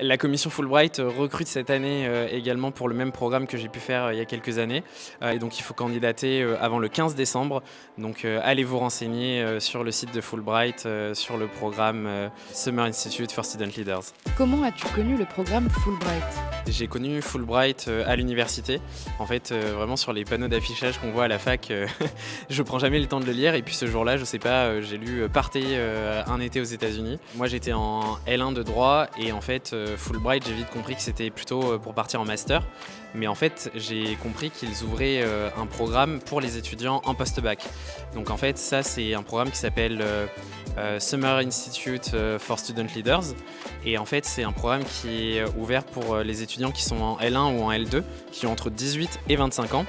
La commission Fulbright recrute cette année également pour le même programme que j'ai pu faire il y a quelques années. Et donc il faut candidater avant le 15 décembre. Donc allez vous renseigner sur le site de Fulbright sur le programme Summer Institute for Student Leaders. Comment as-tu connu le programme Fulbright? J'ai connu Fulbright à l'université. En fait, vraiment sur les panneaux d'affichage qu'on voit à la fac, je prends jamais le temps de le lire. Et puis ce jour-là, je sais pas, j'ai lu Partez un été aux États-Unis. Moi, j'étais en L1 de droit et en fait, Fulbright, j'ai vite compris que c'était plutôt pour partir en master. Mais en fait, j'ai compris qu'ils ouvraient un programme pour les étudiants en post-bac. Donc en fait, ça, c'est un programme qui s'appelle Summer Institute for Student Leaders. Et en fait, c'est un programme qui est ouvert pour les étudiants qui sont en L1 ou en L2, qui ont entre 18 et 25 ans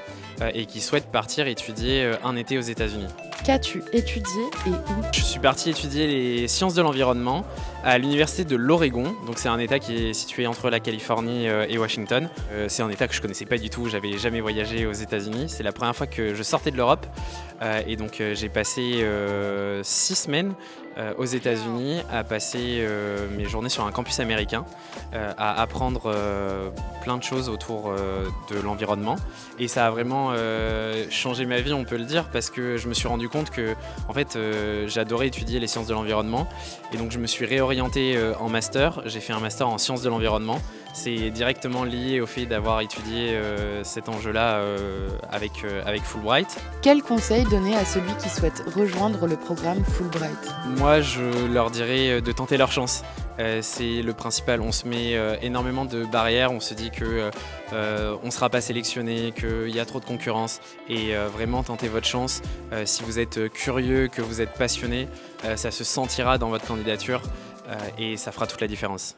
et qui souhaitent partir étudier un été aux États-Unis. Qu'as-tu étudié et où? Je suis parti étudier les sciences de l'environnement à l'université de l'Oregon. Donc c'est un état qui est situé entre la Californie et Washington. C'est un état que je connaissais pas du tout, j'avais jamais voyagé aux États-Unis. C'est la première fois que je sortais de l'Europe. Et donc j'ai passé 6 semaines aux États-Unis à passer mes journées sur un campus américain, à apprendre plein de choses autour de l'environnement. Et ça a vraiment changé ma vie, on peut le dire, parce que je me suis rendu compte que en fait, j'adorais étudier les sciences de l'environnement. Et donc je me suis réorienté en master. J'ai fait un master en sciences de l'environnement. C'est directement lié au fait d'avoir étudié cet enjeu-là avec Fulbright. Quel conseil donner à celui qui souhaite rejoindre le programme Fulbright? Moi, je leur dirais de tenter leur chance. C'est le principal. On se met énormément de barrières. On se dit que on ne sera pas sélectionné, qu'il y a trop de concurrence. Et vraiment, tentez votre chance. Si vous êtes curieux, que vous êtes passionné, ça se sentira dans votre candidature et ça fera toute la différence.